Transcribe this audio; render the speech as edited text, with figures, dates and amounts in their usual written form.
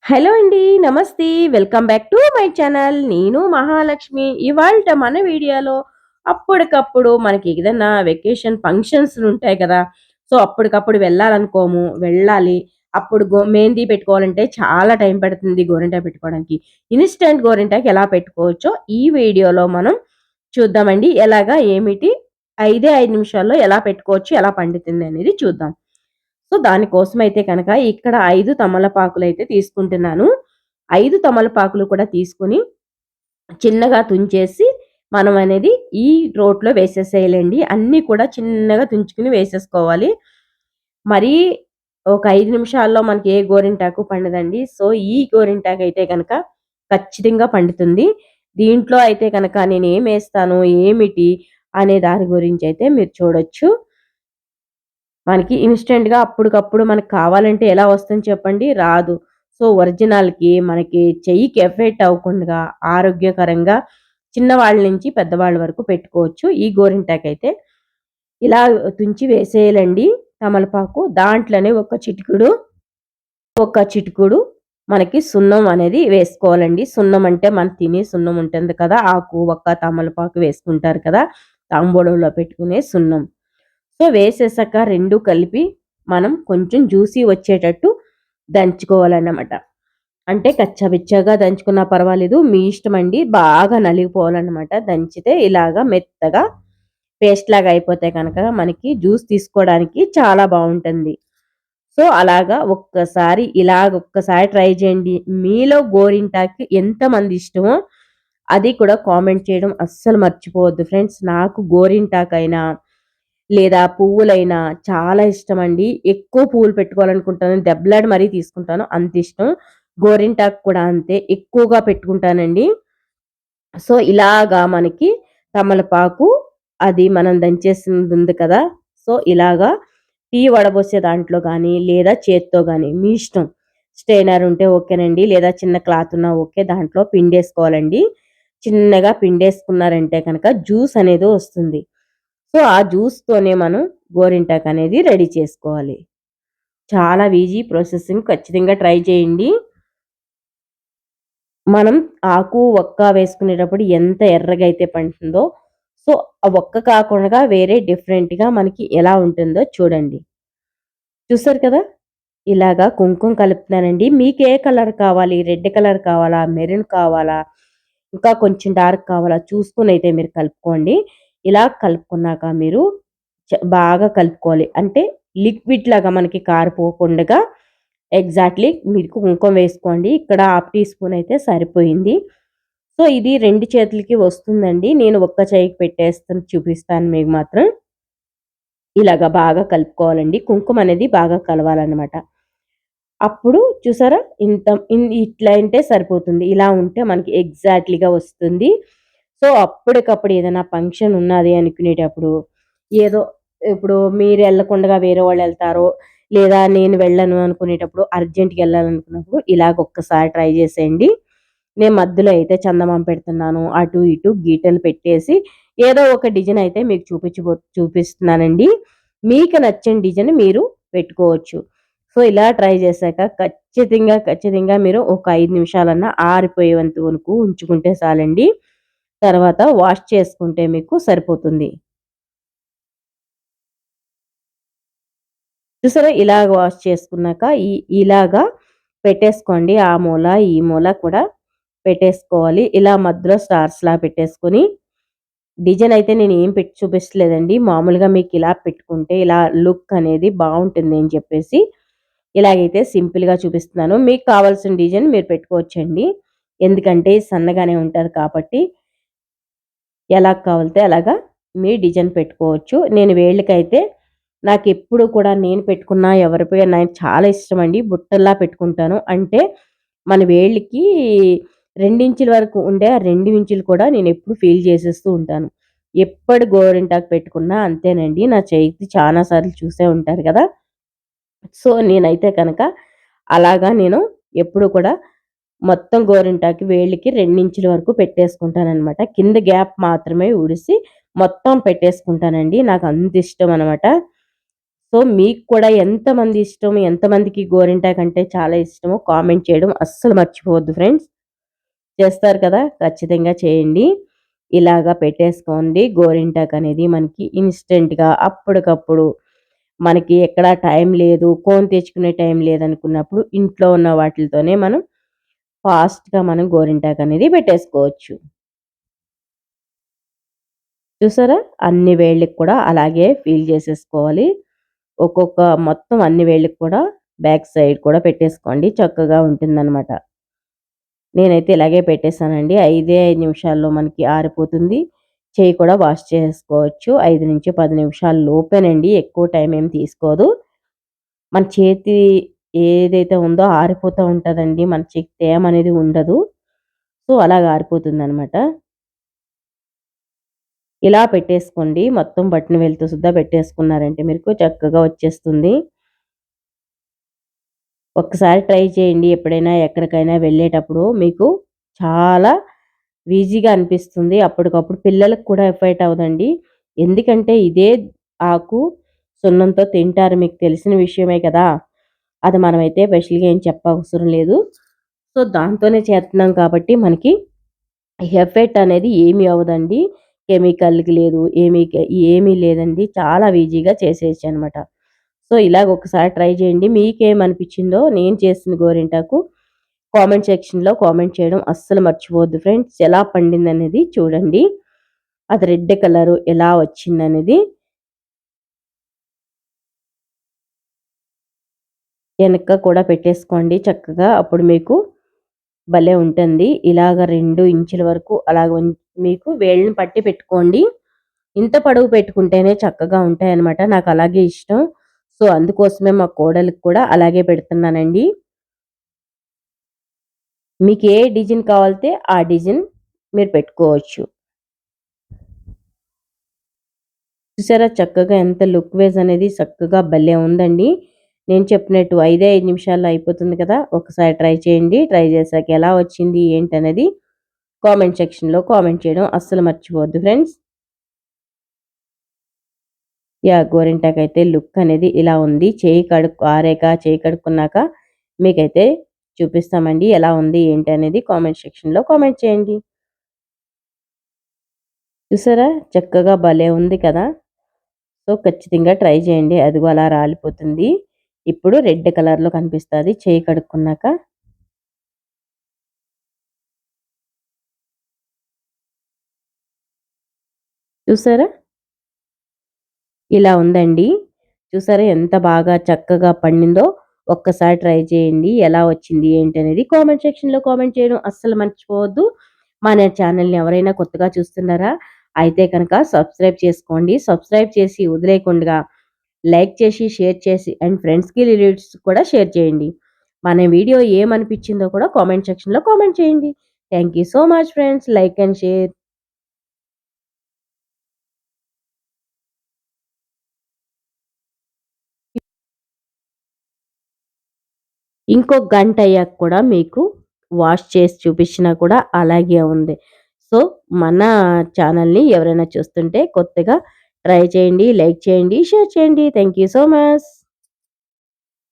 Hello అండి. నమస్తే. Welcome back to my channel. నేను మహాలక్ష్మి. ఇవాల్ట మన వీడియోలో అప్పటికప్పుడు మనకి ఏదైనా వెకేషన్ ఫంక్షన్స్ ఉంటాయి కదా! సో, అప్పటికప్పుడు వెళ్ళాలనుకోము. వెళ్ళాలి. అప్పుడు మెహందీ పెట్టుకోవాలంటే చాలా టైం పడుతుంది గోరింటాకు పెట్టుకోవడానికి. ఇన్‌స్టంట్ గోరింటాకు ఎలా పెట్టుకోవచ్చో ఈ వీడియోలో మనం చూద్దామండి. ఎలాగా ఏమిటి 5 నిమిషాల్లో ఎలా పెట్టుకోవచ్చు, ఎలా పండుతుంది అనేది చూద్దాం. సో, దానికోసమైతే కనుక ఇక్కడ 5 తమలపాకులైతే తీసుకుంటున్నాను. 5 తమలపాకులు కూడా తీసుకొని చిన్నగా తుంచేసి మనం అనేది ఈ రోట్లో వేసేసేయాలండి. అన్నీ కూడా చిన్నగా తుంచుకొని వేసేసుకోవాలి. మరీ ఒక 5 నిమిషాల్లో మనకి ఏ గోరింటాకు పండదండి. సో, ఈ గోరింటాకైతే గనక ఖచ్చితంగా పండుతుంది. దీంట్లో అయితే గనక నేనేమేస్తాను, ఏమిటి అనే దాని గురించైతే మీరు చూడొచ్చు. మనకి ఇన్‌స్టంట్‌గా అప్పటికప్పుడు మనకు కావాలంటే ఎలా వస్తుంది చెప్పండి? రాదు. సో, ఒరిజినల్‌కి మనకి చెయ్యికి ఎఫెక్ట్ అవ్వకుండా ఆరోగ్యకరంగా చిన్నవాళ్ళ నుంచి పెద్దవాళ్ళ వరకు పెట్టుకోవచ్చు. ఈ గోరింటాకైతే ఇలా తుంచి వేసేయాలండి తమలపాకు. దాంట్లోనే ఒక చిటికుడు మనకి సున్నం అనేది వేసుకోవాలండి. సున్నం అంటే మనం తినే సున్నం ఉంటుంది కదా! ఆకు, వక్క, తమలపాకు వేసుకుంటారు కదా! తాంబూలంలో పెట్టుకునే సున్నం. సో, వేసేసాక 2 కలిపి మనం కొంచెం జ్యూసీ వచ్చేటట్టు దంచుకోవాలన్నమాట. అంటే కచ్చాపిచ్చాగా దంచుకున్నా పర్వాలేదు. మీ ఇష్టమండి. బాగా నలిగిపోవాలన్నమాట. దంచితే ఇలాగా మెత్తగా పేస్ట్ లాగా అయిపోతే గనక మనకి జ్యూస్ తీసుకోవడానికి చాలా బావుంటుంది. సో, అలాగా ఒక్కసారి ట్రై చేయండి. మీలో గోరింటాకు ఎంతమంది ఇష్టమో అది కూడా కామెంట్ చేయడం అస్సలు మర్చిపోవద్దు ఫ్రెండ్స్. నాకు గోరింటాకైనా లేదా పువ్వులైనా చాలా ఇష్టమండి. ఎక్కువ పువ్వులు పెట్టుకోవాలనుకుంటాను. దెబ్బలాడి మరీ తీసుకుంటాను. అంతిష్టం. గోరింటాకు కూడా అంతే. ఎక్కువగా పెట్టుకుంటానండి. సో, ఇలాగా మనకి తమలపాకు అది మనం దంచేసిందుంది కదా! సో, ఇలాగా టీ వడబోసే దాంట్లో గానీ, లేదా చేత్తో గానీ మీ ఇష్టం. స్ట్రెయినర్ ఉంటే ఓకేనండి. లేదా చిన్న క్లాత్ ఉన్నా ఓకే. దాంట్లో పిండేసుకోవాలండి. చిన్నగా పిండేసుకున్నారంటే కనుక జ్యూస్ అనేది వస్తుంది. సో, ఆ జ్యూస్‌తోనే మనం గోరింటాకనేది రెడీ చేసుకోవాలి. చాలా ఈజీ ప్రాసెసింగ్ ఖచ్చితంగా ట్రై చేయండి. మనం ఆకు, వక్క వేసుకునేటప్పుడు ఎంత ఎర్రగా అయితే పండుతుందో, సో, ఆ వక్క కాకుండా వేరే డిఫరెంట్‌గా మనకి ఎలా ఉంటుందో చూడండి. చూసారు కదా! ఇలాగా కుంకుమ కలుపుతున్నానండి. మీకే కలర్ కావాలి? రెడ్ కలర్ కావాలా? మెరూన్ కావాలా? ఇంకా కొంచెం డార్క్ కావాలా? చూసుకొనైతే మీరు కలుపుకోండి. ఇలా కలుపుకున్నాక మీరు బాగా కలుపుకోవాలి. అంటే లిక్విడ్ లాగా మనకి కారిపోకుండగా ఎగ్జాక్ట్‌లీ మీరు కుంకుమ వేసుకోండి. ఇక్కడ హాఫ్ టీ స్పూన్ అయితే సరిపోయింది. సో, ఇది 2 చేతులకి వస్తుందండి. నేను ఒక్క చెయ్యికి పెట్టేస్తాను చూపిస్తాను మీకు మాత్రం. ఇలాగ బాగా కలుపుకోవాలండి. కుంకుమ అనేది బాగా కలవాలనమాట. అప్పుడు చూసారా? ఇట్లా అంటే సరిపోతుంది. ఇలా ఉంటే మనకి ఎగ్జాక్ట్‌లీగా వస్తుంది. సో, అప్పటికప్పుడు ఏదైనా ఫంక్షన్ ఉన్నది అనుకునేటప్పుడు, ఏదో ఇప్పుడు మీరెళ్ళకుండగా వేరే వాళ్ళెళ్తారో, లేదా నేను వెళ్ళను అనుకునేటప్పుడు, అర్జెంట్‌గా ఎళ్ళాలనుకున్నప్పుడు ఇలాగ ఒక్కసారి ట్రై చేసేయండి. నేను మధ్యలో అయితే చందమామ పెడుతున్నాను. అటు ఇటు గీతలు పెట్టేసి, ఏదో ఒక డిజైన్ అయితే మీకు చూపిస్తున్నానండి. మీకు నచ్చిన డిజైన్ మీరు పెట్టుకోవచ్చు. సో, ఇలా ట్రై చేశాక ఖచ్చితంగా మీరు ఒక 5 నిమిషాలన్నా ఆరిపోయేంత వరకు ఉంచుకుంటే చాలండి. తర్వాత వాష్ చేసుకుంటే మీకు సరిపోతుంది. చూసారా? ఇలాగ వాష్ చేసుకున్నాక ఇలాగా పెట్టేసుకోండి. ఆ మూల, ఈ మూల కూడా పెట్టేసుకోవాలి. ఇలా మధ్యలో స్టార్స్‌లా పెట్టేసుకొని డిజైన్ అయితే నేనేం పెట్టి చూపించలేదండి. మామూలుగా మీకిలా పెట్టుకుంటే ఇలా లుక్ అనేది బావుంటుంది అని చెప్పేసి ఇలాగైతే సింపుల్‌గా చూపిస్తున్నాను. మీకు కావాల్సిన డిజైన్ మీరు పెట్టుకోవచ్చండి. ఎందుకంటే సన్నగానే ఉంటది కాబట్టి ఎలా కావాలితే అలాగా మీ డిజైన్ పెట్టుకోవచ్చు. నేను వేళ్ళకైతే నాకెప్పుడు కూడా నేను పెట్టుకున్న నాకు చాలా ఇష్టమండి. బుట్టల్లా పెట్టుకుంటాను. అంటే మన వేళ్ళకి 2 ఇంచుల వరకు ఉండే ఆ 2 ఇంచులు కూడా నేనెప్పుడు ఫీల్ చేసేస్తూ ఉంటాను. ఎప్పటి గోరింటాకు పెట్టుకున్నా అంతేనండి. నా చేతి చానా సార్లు చూసే ఉంటారు కదా! సో, నేనైతే కనుక అలాగా నేను ఎప్పుడు కూడా మొత్తం గోరింటాకు వేళ్ళకి 2 ఇంచుల వరకు పెట్టేసుకుంటాననమాట. కింద గ్యాప్ మాత్రమే ఊడిసి మొత్తం పెట్టేసుకుంటానండి. నాకు అంత ఇష్టం అనమాట. సో, మీకు కూడా ఎంతమంది ఇష్టం, ఎంతమందికి గోరింటాకు అంటే చాలా ఇష్టమో కామెంట్ చేయడం అస్సలు మర్చిపోవద్దు ఫ్రెండ్స్. చేస్తారు కదా! ఖచ్చితంగా చేయండి. ఇలాగా పెట్టేసుకోండి. గోరింటాకనేది మనకి ఇన్‌స్టంట్‌గా అప్పటికప్పుడు మనకి ఎక్కడ టైం లేదు, కొని తెచ్చుకునే టైం లేదనుకున్నప్పుడు ఇంట్లో ఉన్న వాటిలతోనే మనం ఫాస్ట్‌గా మనం గోరింటాకనేది పెట్టేసుకోవచ్చు. చూసారా? అన్ని వేళ్ళకి కూడా అలాగే ఫీల్ చేసేసుకోవాలి. ఒక్కొక్క మొత్తం అన్ని వేళ్ళకి కూడా బ్యాక్ సైడ్ కూడా పెట్టేసుకోండి. చక్కగా ఉంటుందనమాట. నేనైతే ఇలాగే పెట్టేసానండి. 5 నిమిషాల్లో మనకి ఆరిపోతుంది. చెయ్యి కూడా వాష్ చేసుకోవచ్చు. 5-10 నిమిషాల లోపేనండి. ఎక్కువ టైం ఏమి తీసుకోదు. మన చేతి ఏదైతే ఉందో ఆరిపోతూ ఉంటదండి. మన చేతికి తేమ అనేది ఉండదు. సో, అలాగ ఆరిపోతుందనమాట. ఇలా పెట్టేసుకోండి. మొత్తం బటన్ వేలుతో సుద్దా పెట్టేసుకున్నారంటే మీకు చక్కగా వచ్చేస్తుంది. ఒక్కసారి ట్రై చేయండి. ఎప్పుడైనా ఎక్కడికైనా వెళ్ళేటప్పుడు మీకు చాలా ఈజీగా అనిపిస్తుంది. అప్పటికప్పుడు పిల్లలకి కూడా ఎఫెక్ట్ అవ్వదండి. ఎందుకంటే ఇదే ఆకు సున్నంతో తింటారు. మీకు తెలిసిన విషయమే కదా! అది మనమైతే స్పెషల్‌గా ఏం చెప్పవసరం లేదు. సో, దాంతోనే చేస్తున్నాం కాబట్టి మనకి ఎఫెక్ట్ అనేది ఏమీ అవ్వదండి. కెమికల్‌కి లేదు. ఏమీ లేదండి. చాలా ఈజీగా చేసేయొచ్చనమాట. సో, ఇలాగ ఒకసారి ట్రై చేయండి. మీకేమనిపించిందో నేను చేసిన గోరింటాకు కామెంట్ సెక్షన్‌లో కామెంట్ చేయడం అస్సలు మర్చిపోవద్దు ఫ్రెండ్స్. ఎలా పండిందనేది చూడండి. అది రెడ్ కలరు ఎలా వచ్చిందనేది వెనక కూడా పెట్టేసుకోండి చక్కగా. అప్పుడు మీకు భలే ఉంటుంది. ఇలాగ 2 ఇంచుల వరకు అలాగ మీకు వేళ్ళని పట్టి పెట్టుకోండి. ఇంత పొడవు పెట్టుకుంటేనే చక్కగా ఉంటాయన్నమాట. నాకు అలాగే ఇష్టం. సో, అందుకోసమే మా కోడలికి కూడా అలాగే పెడుతున్నానండి. మీకు ఏ డిజైన్ కావాలితే ఆ డిజైన్ మీరు పెట్టుకోవచ్చు. చూసారా చక్కగా ఎంత లుక్ వైస్ అనేది చక్కగా భలే ఉందండి. నేను చెప్పినట్టు 5 నిమిషాల్లో అయిపోతుంది కదా! ఒకసారి ట్రై చేయండి. ట్రై చేశాక ఎలా వచ్చింది ఏంటనేది కామెంట్ సెక్షన్‌లో కామెంట్ చేయడం అస్సలు మర్చిపోవద్దు ఫ్రెండ్స్. యాహ్! గోరింటాకైతే లుక్ అనేది ఇలా ఉంది. చేయి కడుక్కున్నాక మీకైతే చూపిస్తామండి. ఎలా ఉంది ఏంటి అనేది కామెంట్ సెక్షన్‌లో కామెంట్ చేయండి. చూసారా చక్కగా భలే ఉంది కదా! సో, ఖచ్చితంగా ట్రై చేయండి. అదిగో అలా రాలిపోతుంది. ఇప్పుడు రెడ్ కలర్‌లో కనిపిస్తది చేయి కడుక్కున్నాక. చూసారా? ఇలా ఉందండి. చూసారా ఎంత బాగా చక్కగా పండిందో? ఒక్కసారి ట్రై చేయండి. ఎలా వచ్చింది ఏంటనేది కామెంట్ సెక్షన్‌లో కామెంట్ చేయడం అస్సలు మర్చిపోవద్దు. మన ఛానెల్‌ని ఎవరైనా కొత్తగా చూస్తున్నారా? అయితే కనుక సబ్స్క్రైబ్ చేసుకోండి. సబ్స్క్రైబ్ చేసి వదిలేయకుండా లైక్ చేసి, షేర్ చేసి అండ్ ఫ్రెండ్స్‌కి, రిలేటివ్స్‌కి కూడా షేర్ చేయండి. మన వీడియో ఏమనిపించిందో కూడా కామెంట్ సెక్షన్‌లో కామెంట్ చేయండి. Thank you so much friends. Like and share. ఇంకో గంట అయ్యాక కూడా మీకు వాష్ చేసి చూపించినా కూడా అలాగే ఉంది. సో, మన ఛానల్‌ని ఎవరైనా చూస్తుంటే కొత్తగా ట్రై చేయండి, లైక్ చేయండి, షేర్ చేయండి. Thank you so much.